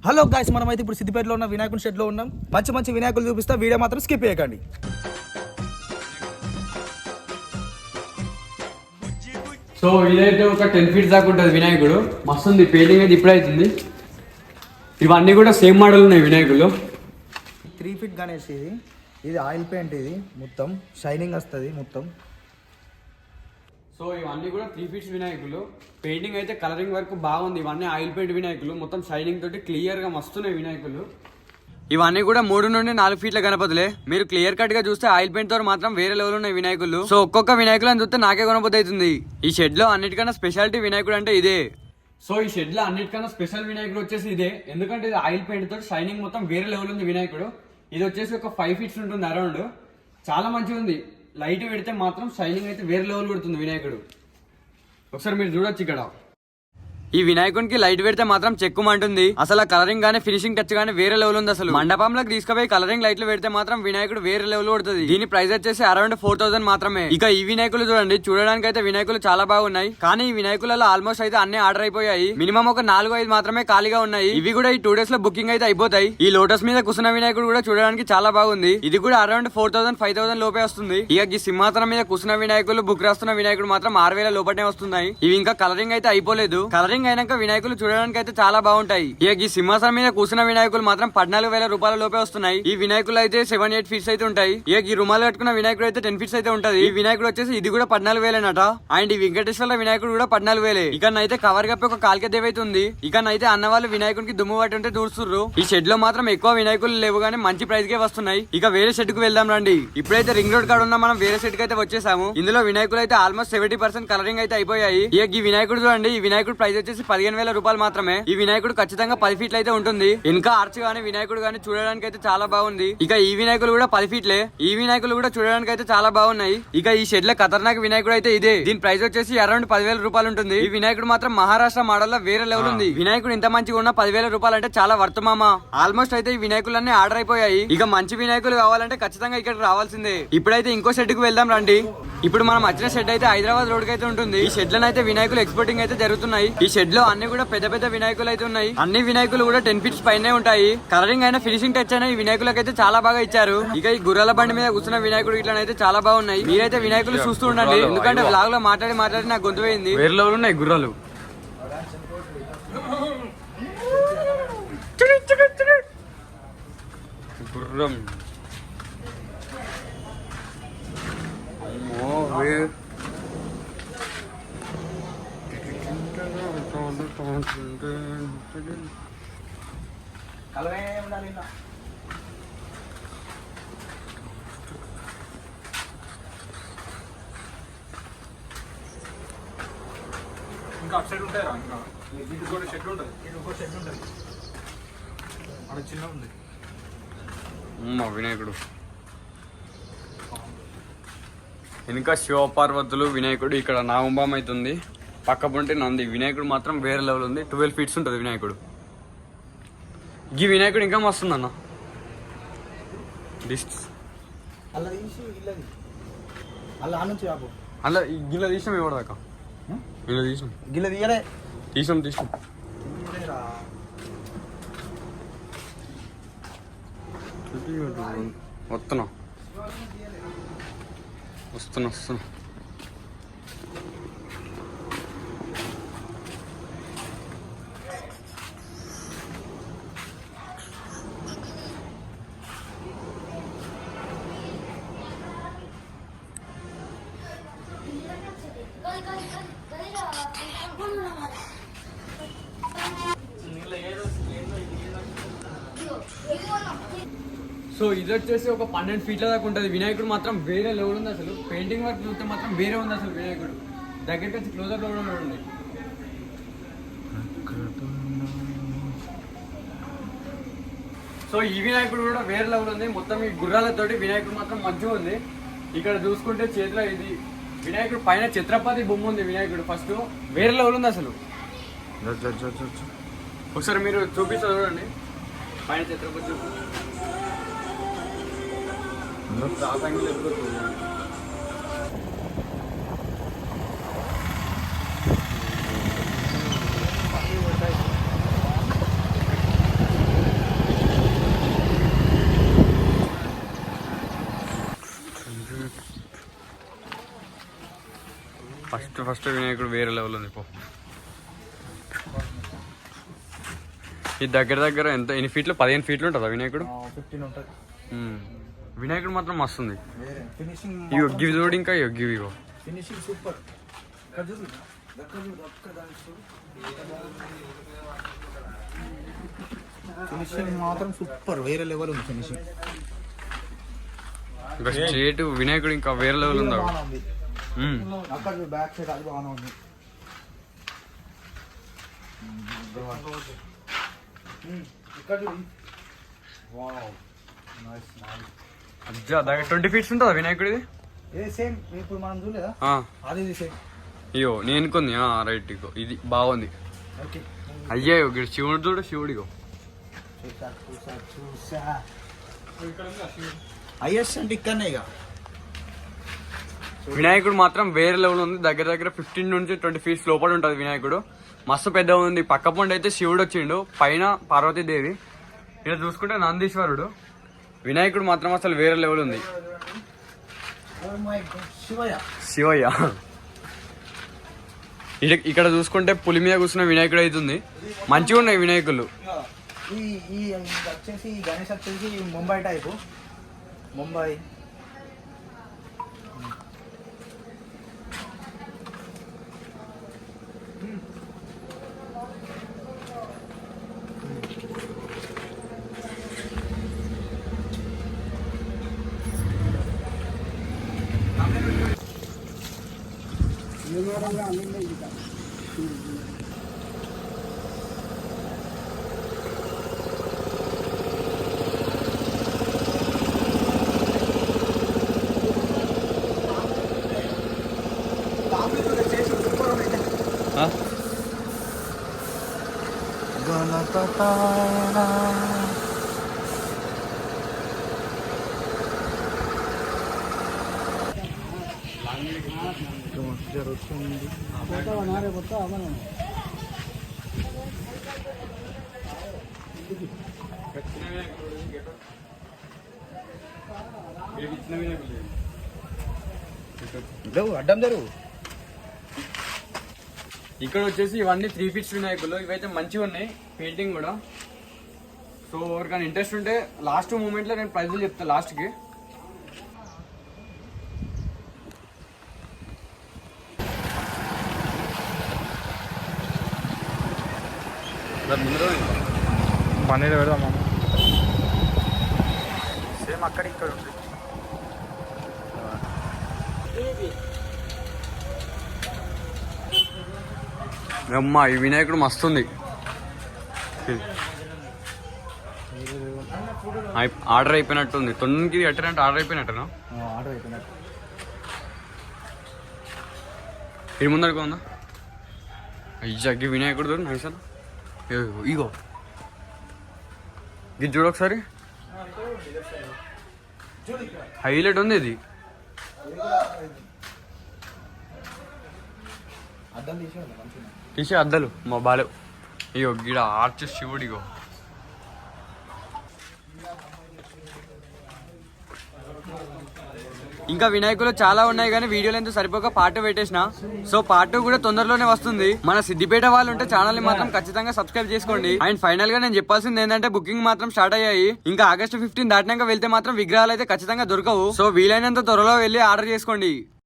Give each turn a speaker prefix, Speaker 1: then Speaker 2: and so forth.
Speaker 1: Hello guys, మనమైతే ఇప్పుడు సిద్దిపేటలో ఉన్న వినాయకుని షెడ్లో ఉన్నాం. మంచి మంచి వినాయకులు చూపిస్తా, వీడియో మాత్రం స్కిప్ చేయకండి.
Speaker 2: సో ఇదైతే ఒక 10 feet దాకా ఉంటుంది వినాయకుడు. మస్తు ఉంది, పెయింటింగ్ అయితే ఇప్పుడే అవుతుంది. ఇవన్నీ కూడా సేమ్ మోడల్ ఉన్నాయి వినాయకులు.
Speaker 1: 3 feet గణేష్ ఇది ఆయిల్ పెయింట్, ఇది మొత్తం షైనింగ్ వస్తుంది మొత్తం.
Speaker 2: సో ఇవన్నీ కూడా 3 feet వినాయకులు. పెయింటింగ్ అయితే కలరింగ్ వర్క్ బాగుంది. ఇవన్నీ ఆయిల్ పెయింట్ వినాయకులు, మొత్తం షైనింగ్ తోటి క్లియర్ గా మస్తున్నాయి వినాయకులు. ఇవన్నీ కూడా 3 నుండి 4 feet గణపతులే. మీరు క్లియర్ కట్ గా చూస్తే ఆయిల్ పెయింట్ తో మాత్రం వేరే లెవెల్ ఉన్నాయి వినాయకులు. సో ఒక్కొక్క వినాయకులను చూస్తే నాకే కొనబోతు అవుతుంది. ఈ షెడ్ లో అన్నిటికన్నా స్పెషాలిటీ వినాయకుడు అంటే ఇదే. సో ఈ షెడ్ లో అన్నిటికన్నా స్పెషల్ వినాయకుడు వచ్చేసి ఇదే. ఎందుకంటే ఇది ఆయిల్ పెయింట్ తోటి షైనింగ్ మొత్తం వేరే లెవెల్ ఉంది వినాయకుడు. ఇది వచ్చేసి ఒక 5 feet ఉంటుంది అరౌండ్. చాలా మంచిగా ఉంది. లైట్ పెడితే మాత్రం షైనింగ్ అయితే వేరే లెవెల్ పెడుతుంది వినాయకుడు. ఒకసారి మీరు చూడొచ్చు ఇక్కడ. ఈ వినాయకునికి లైట్ పెడితే మాత్రం చెక్కుమంటుంది. అసలు కలరింగ్ గానీ ఫినిషింగ్ టచ్ గానీ వేరే లెవెల్ ఉంది. అసలు మండపంలోకి తీసుకుపోయి కలరింగ్ లైట్లు పెడితే మాత్రం వినాయకుడు వేరే లెవెల్ పడుతుంది. దీని ప్రైస్ వచ్చేసి అరౌండ్ 4000 మాత్రమే. ఇక ఈ వినాయకులు చూడండి, చూడడానికి అయితే వినాయకులు చాలా బాగున్నాయి. కానీ ఈ వినాయకులలో ఆల్మోస్ట్ అయితే అన్ని ఆర్డర్ అయిపోయాయి. మినిమం ఒక 4-5 మాత్రమే ఖాళీగా ఉన్నాయి. ఇవి కూడా ఈ 2 days లో బుకింగ్ అయితే అయిపోతాయి. ఈ లోటస్ మీద కూర్చున్న వినాయకుడు కూడా చూడడానికి చాలా బాగుంది. ఇది కూడా అరౌండ్ 4000-5000 లోపే వస్తుంది. ఇక ఈ సింహాసనం మీద కూర్చున్న వినాయకులు, బుక్ రాస్తున్న వినాయకుడు మాత్రం 6000 లోపటే వస్తున్నాయి. ఇవి ఇంకా కలరింగ్ అయితే అయిపోలేదు. కలరింగ్ అయినాక వినాయకులు చూడడానికి అయితే చాలా బాగుంటాయి. ఇక ఈ సింహాసనం మీద కూర్చున్న వినాయకులు మాత్రం 14,000 రూపాయల లోపే వస్తున్నాయి. ఈ వినాయకులు అయితే 7-8 feet అయితే ఉంటాయి. ఇక ఈ రుమాలు కట్టుకున్న వినాయకుడు అయితే 10 feet అయితే ఉంటది. ఈ వినాయకుడు వచ్చేసి ఇది కూడా 14,000 అండ్ ఈ వెంకటేశ్వర వినాయకుడు కూడా 14,000. ఇక నైతే కవర్ కప్పి ఒక కాలిక దేవైతే ఉంది. ఇక నైతే అన్న వాళ్ళు వినాయకుడికి దుమ్ము పట్టి ఉంటే దూరుస్తుర్రు. ఈ షెడ్ లో మాత్రం ఎక్కువ వినాయకులు లేవు కానీ మంచి ప్రైస్ కే వస్తున్నాయి. ఇక వేరే షెడ్ కు వెళ్దాం రండి. ఇప్పుడైతే రింగ్ రోడ్ కాడ ఉన్న మనం వేరే షెడ్ కి అయితే వచ్చేసాము. ఇందులో వినాయకులు అయితే ఆల్మోస్ట్ 70% కలరింగ్ అయితే అయిపోయాయి. ఇక ఈ వినాయకుడు చూడండి, ఈ వినాయకుడు ప్రైస్ వచ్చేసి 15,000 రూపాయలు మాత్రమే. ఈ వినాయకుడు ఖచ్చితంగా 10 feet అయితే ఉంటుంది. ఇంకా ఆర్చ్ గానీ వినాయకుడు గానీ చూడడానికి అయితే చాలా బాగుంది. ఇక ఈ వినాయకులు కూడా 10 feet. ఈ వినాయకులు కూడా చూడడానికి అయితే చాలా బాగున్నాయి. ఇక ఈ షెడ్ లో ఖతర్నాక్ వినాయకుడు అయితే ఇదే. దీని ప్రైస్ వచ్చేసి అరౌండ్ 10,000 రూపాయలు ఉంటుంది. ఈ వినాయకుడు మాత్రం మహారాష్ట్ర మోడల్ లో వేరే లెవెల్ ఉంది. వినాయకుడు ఇంత మంచిగా ఉన్న 10,000 రూపాయలు అంటే చాలా వర్త్ మామా. ఆల్మోస్ట్ అయితే ఈ వినాయకులన్నీ ఆర్డర్ అయిపోయాయి. ఇక మంచి వినాయకులు కావాలంటే ఖచ్చితంగా ఇక్కడికి రావాల్సిందే. ఇప్పుడైతే ఇంకో షెడ్ కు వెళ్దాం రండి. ఇప్పుడు మనం వచ్చిన షెడ్ అయితే హైదరాబాద్ రోడ్ కి అయితే ఉంటుంది. ఈ షెడ్ లో అయితే వినాయకులు ఎక్స్పోర్టింగ్ అయితే జరుగుతున్నాయి. ఈ షెడ్ లో అన్ని కూడా పెద్ద పెద్ద వినాయకులు అయితే ఉన్నాయి. అన్ని వినాయకులు కూడా 10 feet పైనే ఉంటాయి. కలరింగ్ అయినా ఫినిషింగ్ టచ్ అయినా ఈ వినాయకులకు అయితే చాలా బాగా ఇచ్చారు. ఇక ఈ గుర్రాల బండి మీద కూర్చున్న వినాయకుడు ఇట్లనైతే చాలా బాగున్నాయి. మీరైతే వినాయకులు చూస్తూ ఉండండి, ఎందుకంటే బ్లాగ్ లో మాట్లాడి నాకు గొంతు పోయింది. వేరే లెవెల్ ఉన్నాయి గుర్రాలు. గుర్రం
Speaker 3: ఇంకా అటు సైడ్ ఉంటాయి రా. ఇంకా ఇది కూడా షెడ్ ఉంటుంది. ఇది ఇంకో షెడ్ ఉంటుంది. అక్కడ చిన్న ఉంది
Speaker 2: వినాయకుడు. ఇంకా శివపార్వతులు వినాయకుడు. ఇక్కడ నాగంబాం అవుతుంది. పక్క పొంటి నంది. వినాయకుడు మాత్రం వేరే లెవెల్ ఉంది. 12 feet ఉంటుంది వినాయకుడు. ఈ వినాయకుడు ఇంకా మస్తుందన్న. అలా గిల్ల తీసినాం ఎవరిదాకా
Speaker 1: గిల్ల తీయలే.
Speaker 2: తీసాం వస్తున్నా. సో ఇది వచ్చేసి ఒక 12 feet దాకా ఉంటుంది. వినాయకుడు మాత్రం వేరే లెవెల్ ఉంది. అసలు పెయింటింగ్ వర్క్ చూస్తే మాత్రం వేరే ఉంది. అసలు వినాయకుడు దగ్గరికి వచ్చి క్లోజర్ లో ఉంది. సో ఈ వినాయకుడు కూడా వేరే లెవెల్ ఉంది. మొత్తం ఈ గుర్రాలతోటి వినాయకుడు మాత్రం మంచిగా ఉంది. ఇక్కడ చూసుకుంటే చేతిలో ఇది వినాయకుడు పైన ఛత్రపతి బొమ్మ ఉంది. వినాయకుడు ఫస్ట్ వేరే లెవెల్ ఉంది అసలు. ఒకసారి మీరు చూపిస్తా చూడండి. పైన ఛత్రపతి ఫస్ట్ వినాయకుడు వేరే లెవెల్ ఉంది పో. ఇది దగ్గర ఎంత ఎన్ని ఫీట్లు 15 ఫీట్లు ఉంటుందా వినాయకుడు?
Speaker 1: 15 ఉంటుంది.
Speaker 2: వినాయకుడు మాత్రం మస్తుంది.
Speaker 1: ఫినిషింగ్
Speaker 2: ఇగో గివి చూడు, ఇంకా ఇగో
Speaker 1: ఫినిషింగ్ సూపర్. ఫినిషింగ్ మాత్రం సూపర్, వేరే లెవెల్ ఉంది ఫినిషింగ్.
Speaker 2: ఇంకా స్ట్రేట్ వినాయకుడు ఇంకా వేరే లెవెల్ ఉందా?
Speaker 1: అక్కడ బ్యాక్ సైడ్ అది బాగానే ఉంది. ఇక్కడ
Speaker 2: 20 ఫీట్స్ ఉంటుందా వినాయకుడిది?
Speaker 1: సేమ్ ఇప్పుడు మనం చూడలేదా, అది సేమ్.
Speaker 2: అయ్యో నేను అనుకుంది రైట్. ఇగో ఇది బాగుంది.
Speaker 1: ఓకే
Speaker 2: అయ్యో శివుడు చూడు, శివుడిగో
Speaker 1: చూసా. ఐఎస్ అంటే ఇక్కడనే ఇక.
Speaker 2: వినాయకుడు మాత్రం వేరే లెవెల్ ఉంది. దగ్గర 15 నుంచి 20 ఫీట్స్ లోపల ఉంటుంది వినాయకుడు. మస్తు పెద్ద ఉంది. పక్క పొండి అయితే శివుడు వచ్చిండు, పైన పార్వతీదేవి, ఇక్కడ చూసుకుంటే నందీశ్వరుడు. వినాయకుడు మాత్రం అసలు వేరే లెవెల్ ఉంది. శివయ్య ఇక్కడ చూసుకుంటే పులి మీద కూర్చున్న వినాయకుడు అవుతుంది. మంచిగా ఉన్నాయి వినాయకులు.
Speaker 1: ఈ వచ్చేసి గణేష్ వచ్చేసి ముంబై టైపు. ముంబై జరుగుతుంది. అడ్డం జరుగు.
Speaker 2: ఇక్కడ వచ్చేసి ఇవన్నీ 3 ఫీట్స్ వినాయకులు. ఇవైతే మంచిగా ఉన్నాయి, పెయింటింగ్ కూడా. సో ఎవరికైనా ఇంట్రెస్ట్ ఉంటే లాస్ట్ మూమెంట్లో నేను ప్రైజ్లు చెప్తాను లాస్ట్కి.
Speaker 3: పన్నీరు పెడదామా?
Speaker 1: సేమ్ అక్కడ ఇక్కడ ఉంది.
Speaker 2: అమ్మా ఈ వినాయకుడు మస్తుంది. ఆర్డర్ అయిపోయినట్టుంది. తొందరకి కట్టినట్టు ఆర్డర్ అయిపోయినట్టునా?
Speaker 1: ఆర్డర్ అయిపోయినట్టు.
Speaker 2: ఇది ముందరకు ఉందా? అయ్యి వినాయకుడు దూరం నైసాను. ఇగో ఇది చూడు ఒకసారి, హైలైట్ ఉంది ఇది. తీసే అద్దాలు మా బాలేవు. ఇగో గిడ ఆర్చ్ శివుడిగో. ఇంకా వినాయకులు చాలా ఉన్నాయి కానీ వీడియోలు ఎంత సరిపోక పార్ట్ పెట్టేసిన. సో పార్ట్ కూడా తొందరలోనే వస్తుంది. మన సిద్దిపేట వాళ్ళు ఉంటే ఛానల్ ని మాత్రం ఖచ్చితంగా సబ్స్క్రైబ్ చేసుకోండి. అండ్ ఫైనల్ గా నేను చెప్పాల్సింది ఏంటంటే బుకింగ్ మాత్రం స్టార్ట్ అయ్యాయి. ఇంకా ఆగస్ట్ 15 దాటినాక వెళ్తే మాత్రం విగ్రహాలు అయితే ఖచ్చితంగా దొరకవు. సో వీలైనంత త్వరలో వెళ్ళి ఆర్డర్ చేసుకోండి.